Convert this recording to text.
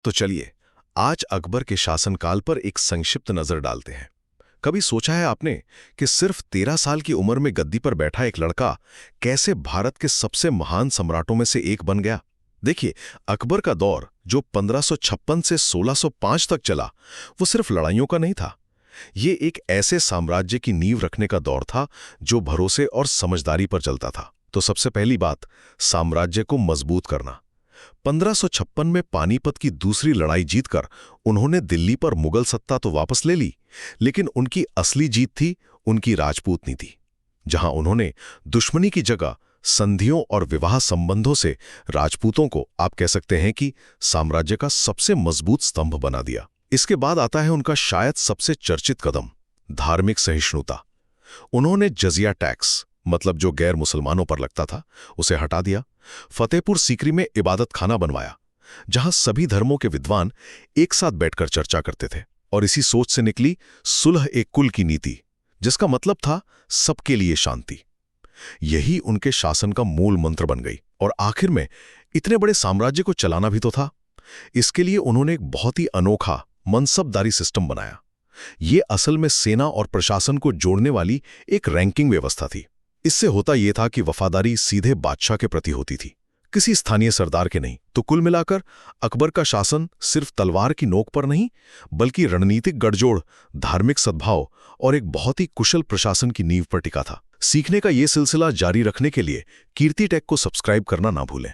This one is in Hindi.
तो चलिए आज अकबर के शासनकाल पर एक संक्षिप्त नजर डालते हैं। कभी सोचा है आपने कि सिर्फ 13 साल की उम्र में गद्दी पर बैठा एक लड़का कैसे भारत के सबसे महान सम्राटों में से एक बन गया? देखिए, अकबर का दौर जो 1556 से 1605 तक चला, वो सिर्फ लड़ाइयों का नहीं था। ये एक ऐसे साम्राज्य की नींव रखने का दौर था जो भरोसे और समझदारी पर चलता था। तो सबसे पहली बात, साम्राज्य को मजबूत करना। 1556 में पानीपत की दूसरी लड़ाई जीतकर उन्होंने दिल्ली पर मुगल सत्ता तो वापस ले ली, लेकिन उनकी असली जीत थी उनकी राजपूत नीति, जहां उन्होंने दुश्मनी की जगह संधियों और विवाह संबंधों से राजपूतों को, आप कह सकते हैं कि, साम्राज्य का सबसे मजबूत स्तंभ बना दिया। इसके बाद आता है उनका शायद सबसे चर्चित कदम, धार्मिक सहिष्णुता। उन्होंने जजिया टैक्स, मतलब जो गैर मुसलमानों पर लगता था, उसे हटा दिया। फतेहपुर सीकरी में इबादत खाना बनवाया, जहां सभी धर्मों के विद्वान एक साथ बैठकर चर्चा करते थे। और इसी सोच से निकली सुलह एक कुल की नीति, जिसका मतलब था सबके लिए शांति। यही उनके शासन का मूल मंत्र बन गई। और आखिर में इतने बड़े साम्राज्य को चलाना भी तो था। इसके लिए उन्होंने एक बहुत ही अनोखा मनसबदारी सिस्टम बनाया। ये असल में सेना और प्रशासन को जोड़ने वाली एक रैंकिंग व्यवस्था थी। इससे होता यह था कि वफादारी सीधे बादशाह के प्रति होती थी, किसी स्थानीय सरदार के नहीं। तो कुल मिलाकर अकबर का शासन सिर्फ तलवार की नोक पर नहीं, बल्कि रणनीतिक गठजोड़, धार्मिक सद्भाव और एक बहुत ही कुशल प्रशासन की नींव पर टिका था। सीखने का ये सिलसिला जारी रखने के लिए कीर्ति टेक को सब्सक्राइब करना ना भूलें।